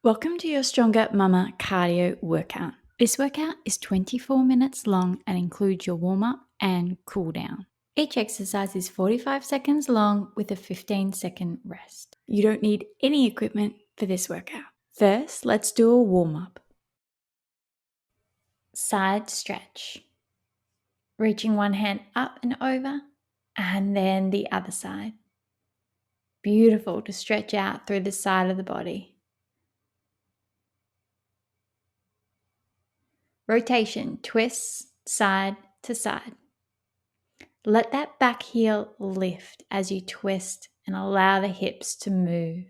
Welcome to your Stronger Mama cardio workout. This workout is 24 minutes long and includes your warm up and cool down. Each exercise is 45 seconds long with a 15-second rest. You don't need any equipment for this workout. First, let's do a warm up. Side stretch. Reaching one hand up and over, and then the other side. Beautiful to stretch out through the side of the body. Rotation, twists side to side. Let that back heel lift as you twist and allow the hips to move.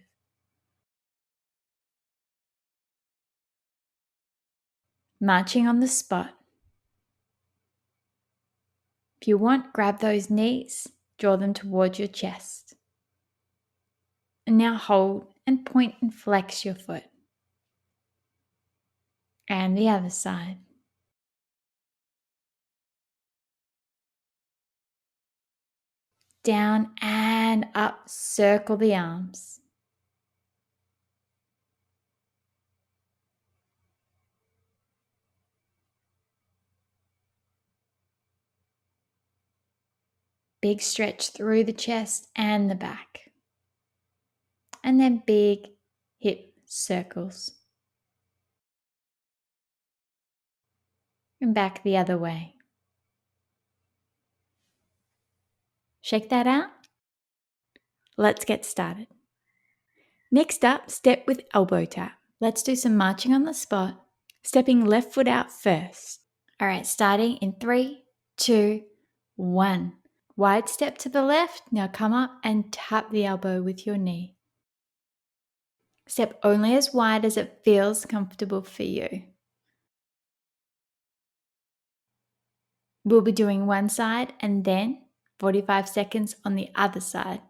Marching on the spot. If you want, grab those knees, draw them towards your chest. And now hold and point and flex your foot. And the other side. Down and up, circle the arms. Big stretch through the chest and the back. And then big hip circles. And back the other way. Shake that out. Let's get started. Next up, step with elbow tap. Let's do some marching on the spot, stepping left foot out first. All right, starting in 3, 2, 1. Wide step to the left. Now come up and tap the elbow with your knee. Step only as wide as it feels comfortable for you. We'll be doing one side and then 45 seconds on the other side.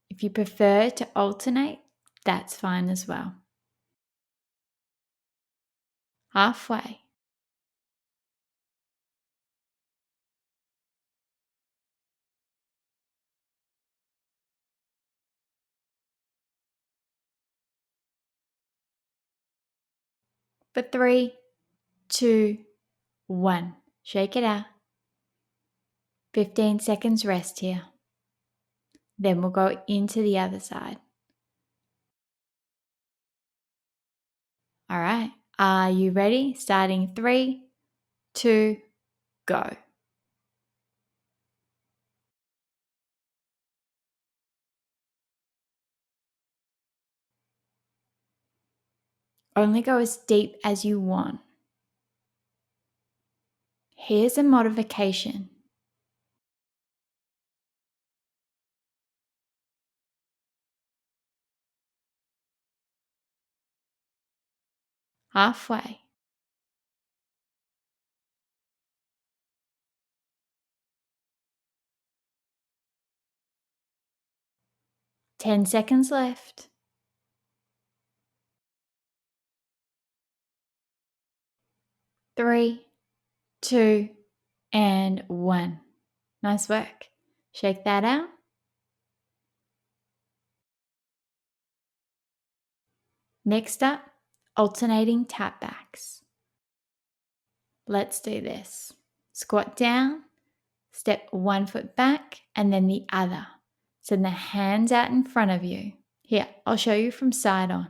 If you prefer to alternate, that's fine as well. Halfway. For 3, 2, 1. Shake it out. 15 seconds rest here. Then we'll go into the other side. All right. Are you ready? Starting 3, 2, go. Only go as deep as you want. Here's a modification. Halfway. Ten seconds left. 3, 2, and 1. Nice work. Shake that out. Next up, alternating tap backs. Let's do this. Squat down, step one foot back and then the other. Send the hands out in front of you. Here, I'll show you from side on.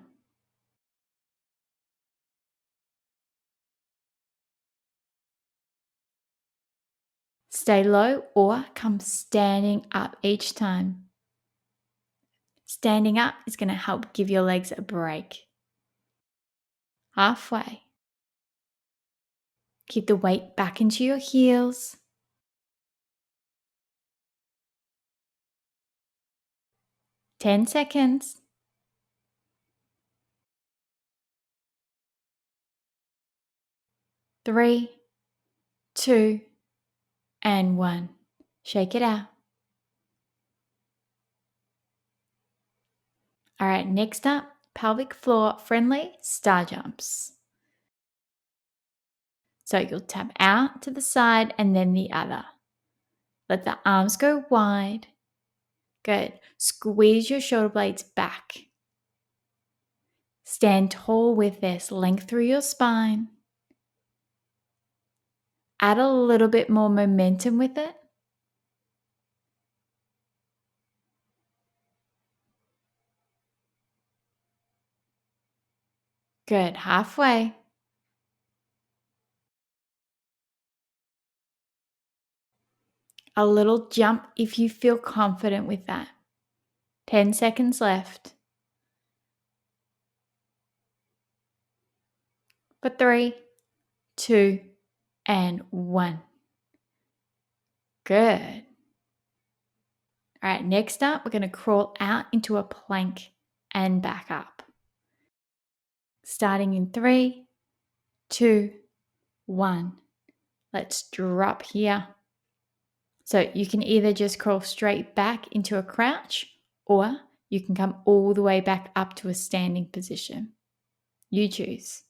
Stay low or come standing up each time. Standing up is going to help give your legs a break. Halfway. Keep the weight back into your heels. 10 seconds. 3, 2, and 1. Shake it out. All right, next up, pelvic floor friendly star jumps. So you'll tap out to the side and then the other. Let the arms go wide. Good. Squeeze your shoulder blades back. Stand tall with this, length through your spine. Add a little bit more momentum with it. Good, halfway. A little jump if you feel confident with that. 10 seconds left. For 3, 2, and 1. Good. All right, next up, we're going to crawl out into a plank and back up. Starting in 3, 2, 1. Let's drop here. So you can either just crawl straight back into a crouch, or you can come all the way back up to a standing position. You choose.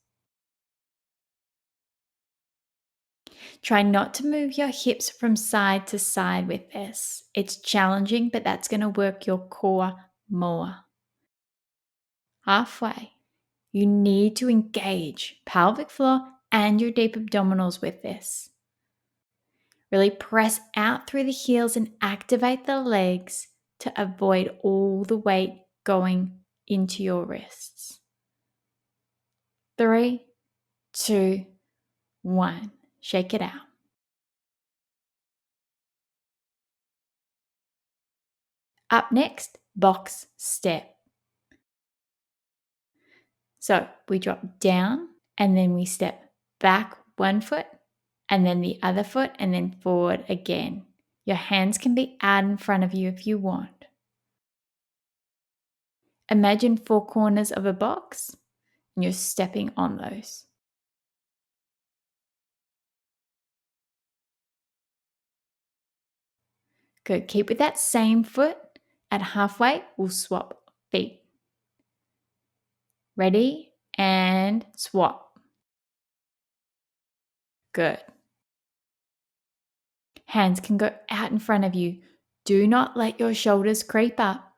Try not to move your hips from side to side with this. It's challenging, but that's going to work your core more. Halfway. You need to engage pelvic floor and your deep abdominals with this. Really press out through the heels and activate the legs to avoid all the weight going into your wrists. 3, 2, 1. Shake it out. Up next, box step. So we drop down and then we step back 1 foot and then the other foot and then forward again. Your hands can be out in front of you if you want. Imagine 4 corners of a box and you're stepping on those. Good. Keep with that same foot. At halfway, we'll swap feet. Ready? And swap. Good. Hands can go out in front of you. Do not let your shoulders creep up.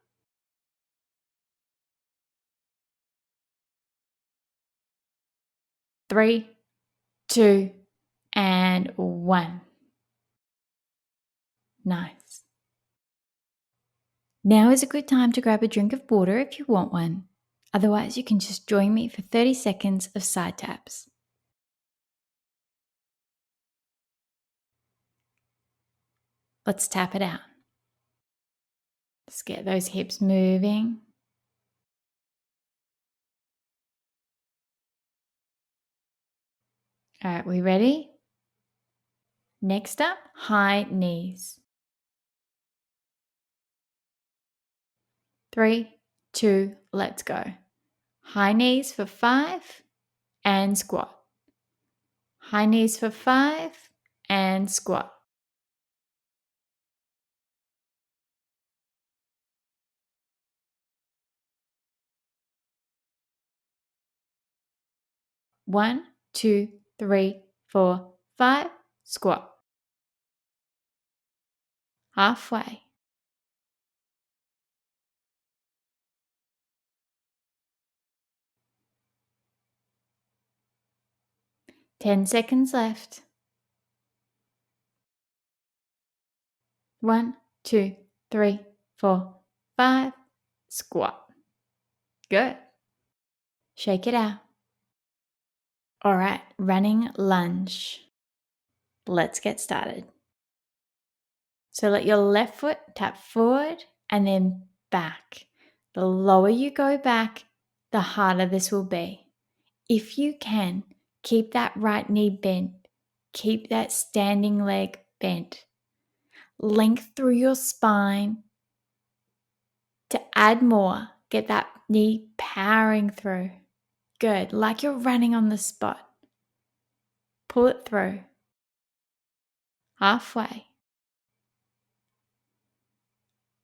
3, 2, and 1. Nice. Now is a good time to grab a drink of water if you want one. Otherwise, you can just join me for 30 seconds of side taps. Let's tap it out. Let's get those hips moving. All right, we ready? Next up, high knees. 3, 2, let's go. High knees for 5 and squat. High knees for 5 and squat. One, 2, 3, 4, 5, squat. Halfway. Ten seconds left. 1, 2, 3, 4, 5, squat. Good. Shake it out. All right, running lunge. Let's get started. So let your left foot tap forward and then back. The lower you go back, the harder this will be. If you can, keep that right knee bent. Keep that standing leg bent. Length through your spine. To add more, get that knee powering through. Good, like you're running on the spot. Pull it through. Halfway.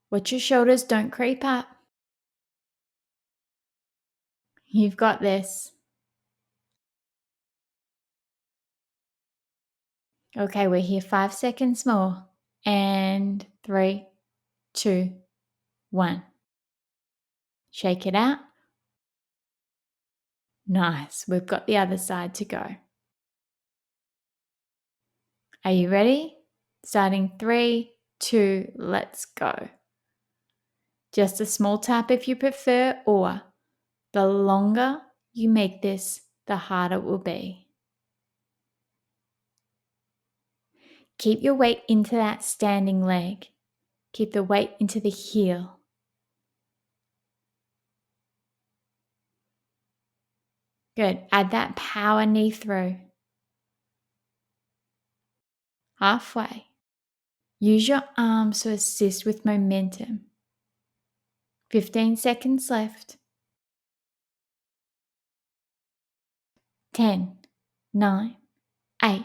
Watch your shoulders don't creep up. You've got this. Okay, we're here 5 seconds more. And 3, 2, 1. Shake it out. Nice. We've got the other side to go. Are you ready? Starting 3, 2, let's go. Just a small tap if you prefer, or the longer you make this, the harder it will be. Keep your weight into that standing leg. Keep the weight into the heel. Good. Add that power knee through. Halfway. Use your arms to assist with momentum. 15 seconds left. 10, 9, 8,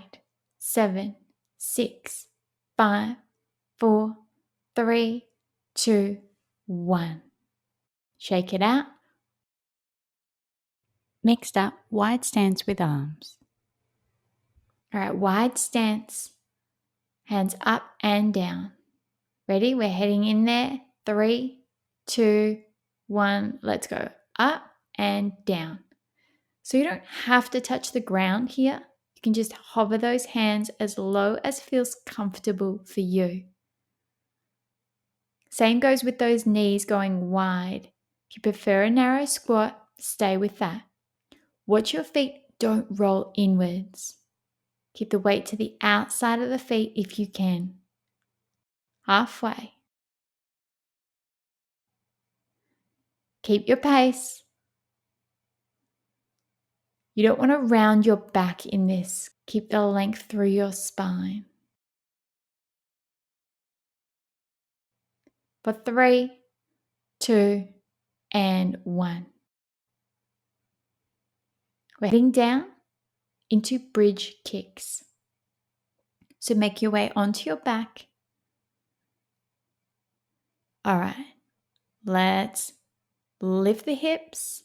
7, 6, 5, 4, 3, 2, 1. Shake it out. Next up, wide stance with arms. All right, wide stance. Hands up and down. Ready? We're heading in there. 3, 2, 1. Let's go. Up and down. So you don't have to touch the ground here. You can just hover those hands as low as feels comfortable for you. Same goes with those knees going wide. If you prefer a narrow squat, stay with that. Watch your feet don't roll inwards. Keep the weight to the outside of the feet if you can. Halfway. Keep your pace. You don't want to round your back in this. Keep the length through your spine. For 3, 2, and 1. We're heading down into bridge kicks. So make your way onto your back. All right, let's lift the hips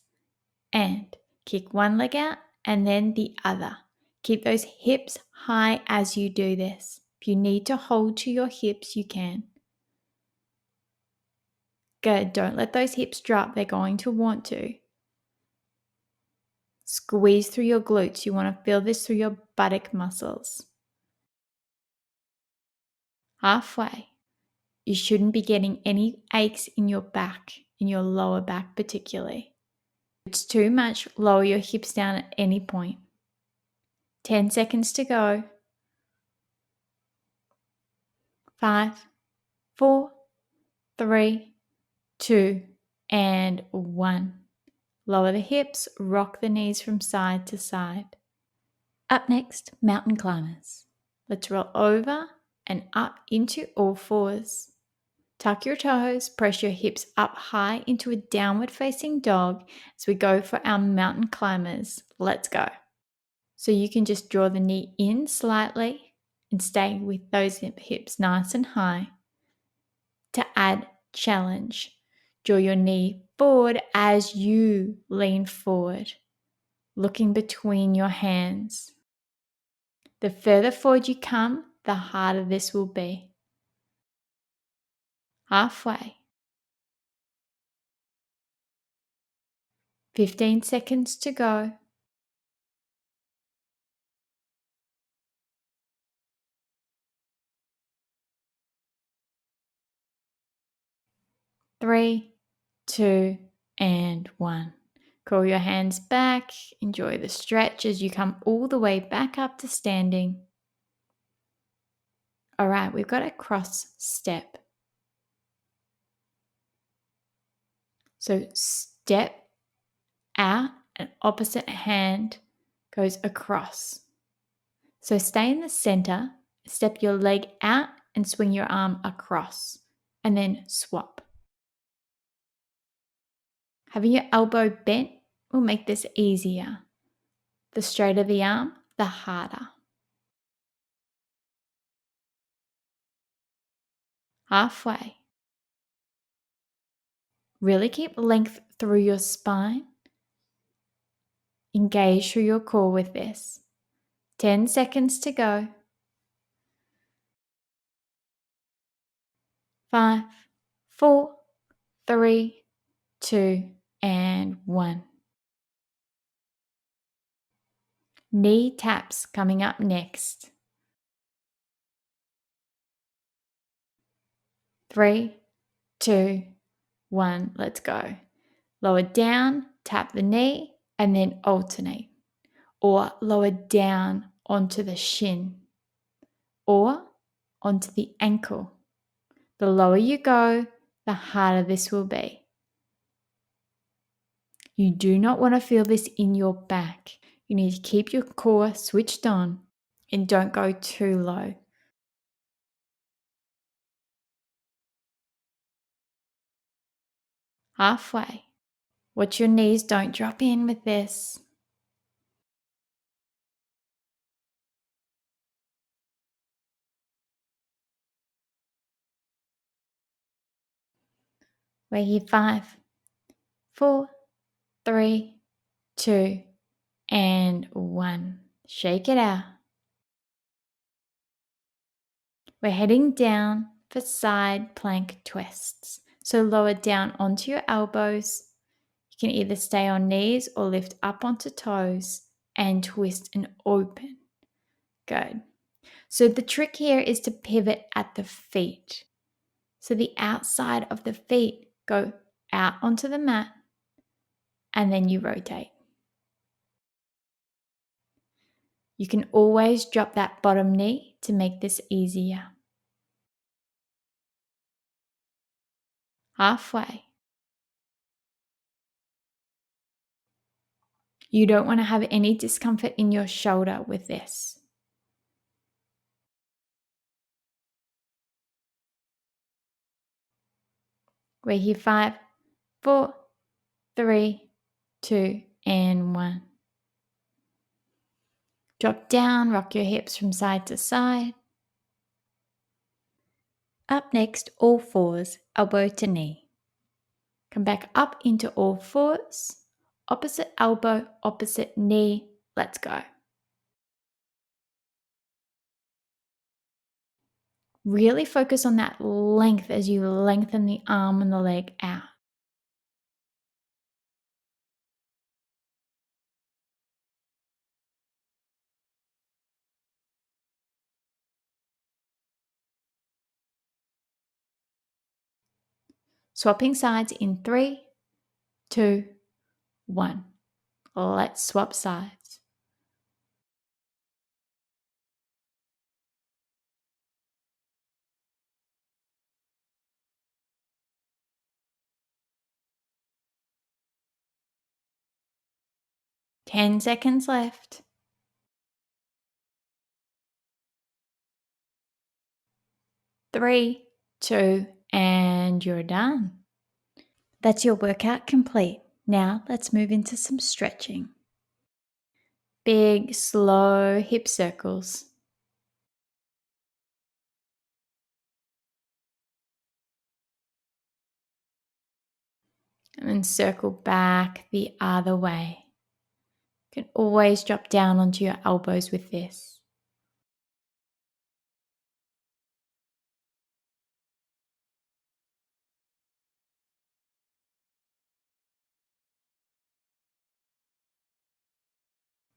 and kick one leg out and then the other. Keep those hips high as you do this. If you need to hold to your hips, you can. Good, don't let those hips drop. They're going to want to. Squeeze through your glutes. You want to feel this through your buttock muscles. Halfway. You shouldn't be getting any aches in your back, in your lower back particularly. If it's too much, lower your hips down at any point. 10 seconds to go. 5, 4, 3, 2, and 1. Lower the hips, rock the knees from side to side. Up next, mountain climbers. Let's roll over and up into all fours. Tuck your toes, press your hips up high into a downward facing dog as we go for our mountain climbers. Let's go. So you can just draw the knee in slightly and stay with those hips nice and high. To add challenge, draw your knee forward as you lean forward, looking between your hands. The further forward you come, the harder this will be. Halfway. 15 seconds to go. 3, 2, and 1. Crawl your hands back. Enjoy the stretch as you come all the way back up to standing. All right, we've got a cross step. So step out and opposite hand goes across. So stay in the center, step your leg out and swing your arm across, and then swap. Having your elbow bent will make this easier. The straighter the arm, the harder. Halfway. Really keep length through your spine. Engage through your core with this. 10 seconds to go. 5, 4, 3, 2, and 1. Knee taps coming up next. 3, 2, 1, let's go. Lower down, tap the knee, and then alternate. Or lower down onto the shin. Or onto the ankle. The lower you go, the harder this will be. You do not want to feel this in your back. You need to keep your core switched on and don't go too low. Halfway. Watch your knees don't drop in with this. We're here 5, 4, 3, 2, and 1. Shake it out. We're heading down for side plank twists. So lower down onto your elbows. You can either stay on knees or lift up onto toes and twist and open. Good. So the trick here is to pivot at the feet. So the outside of the feet go out onto the mat and then you rotate. You can always drop that bottom knee to make this easier. Halfway. You don't want to have any discomfort in your shoulder with this. We're here 5, 4, 3, 2, and 1. Drop down, rock your hips from side to side. Up next, all fours, elbow to knee. Come back up into all fours. Opposite elbow, opposite knee. Let's go. Really focus on that length as you lengthen the arm and the leg out. Swapping sides in 3, 2, 1. Let's swap sides. Ten seconds left. 3, 2, and you're done. That's your workout complete. Now let's move into some stretching. Big, slow hip circles. And then circle back the other way. You can always drop down onto your elbows with this.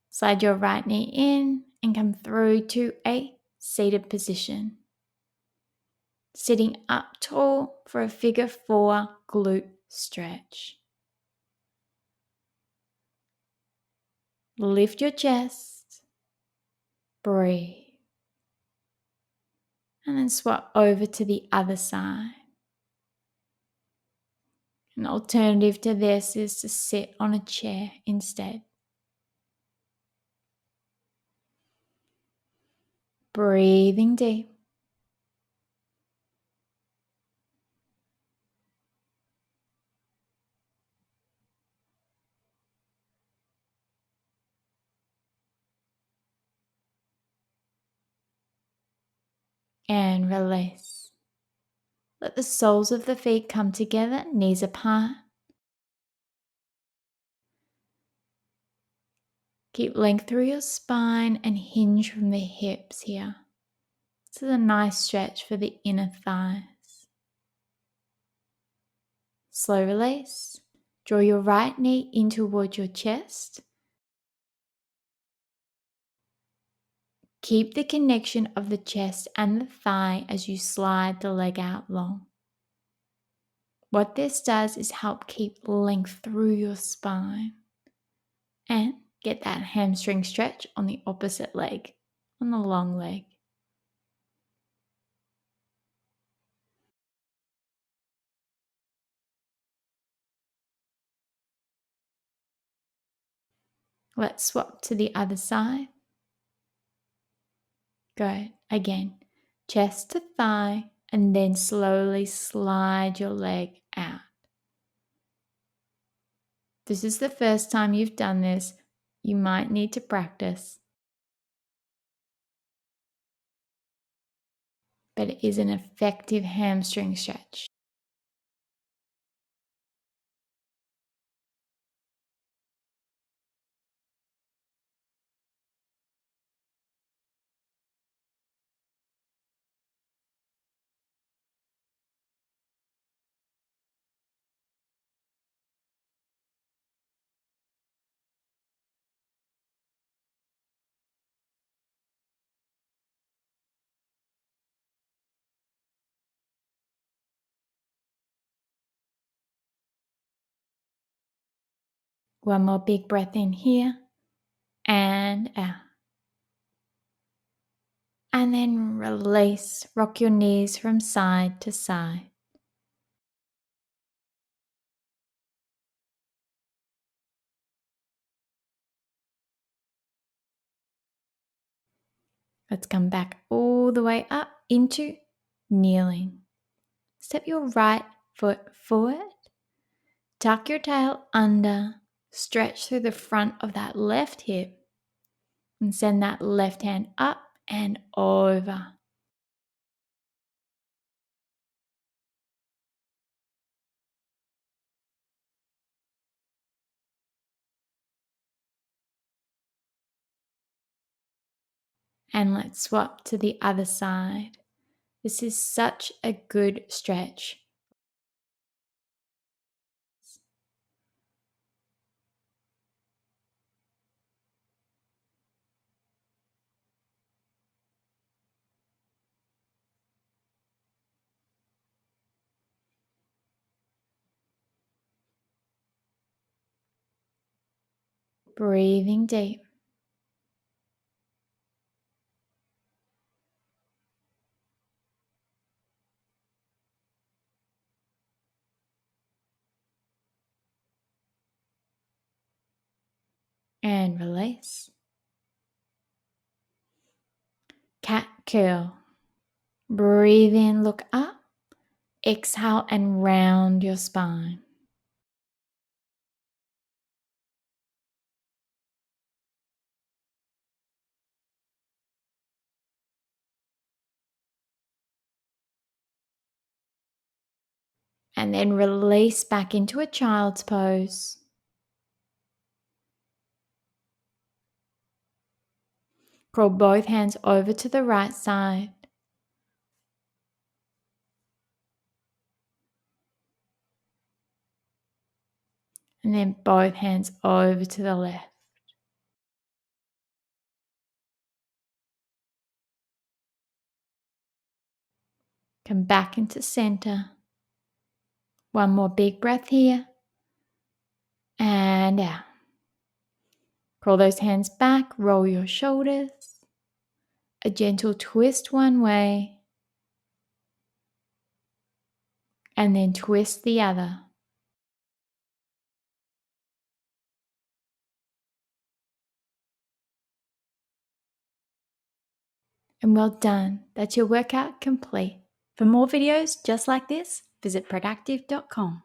Slide your right knee in and come through to a seated position. Sitting up tall for a figure 4 glute stretch. Lift your chest. Breathe. And then swap over to the other side. An alternative to this is to sit on a chair instead. Breathing deep. And release. Let the soles of the feet come together, knees apart. Keep length through your spine and hinge from the hips here. This is a nice stretch for the inner thighs. Slow release. Draw your right knee in towards your chest. Keep the connection of the chest and the thigh as you slide the leg out long. What this does is help keep length through your spine and get that hamstring stretch on the opposite leg, on the long leg. Let's swap to the other side. Good. Again, chest to thigh, and then slowly slide your leg out. This is the first time you've done this. You might need to practice, but it is an effective hamstring stretch. One more big breath in here and out. And then release. Rock your knees from side to side. Let's come back all the way up into kneeling. Step your right foot forward. Tuck your tail under. Stretch through the front of that left hip. And send that left hand up and over. And let's swap to the other side. This is such a good stretch. Breathing deep. And release. Cat curl. Breathe in, look up. Exhale and round your spine. And then release back into a child's pose. Crawl both hands over to the right side. And then both hands over to the left. Come back into center. One more big breath here. And out. Crawl those hands back, roll your shoulders. A gentle twist one way. And then twist the other. And well done. That's your workout complete. For more videos just like this, visit productive.com.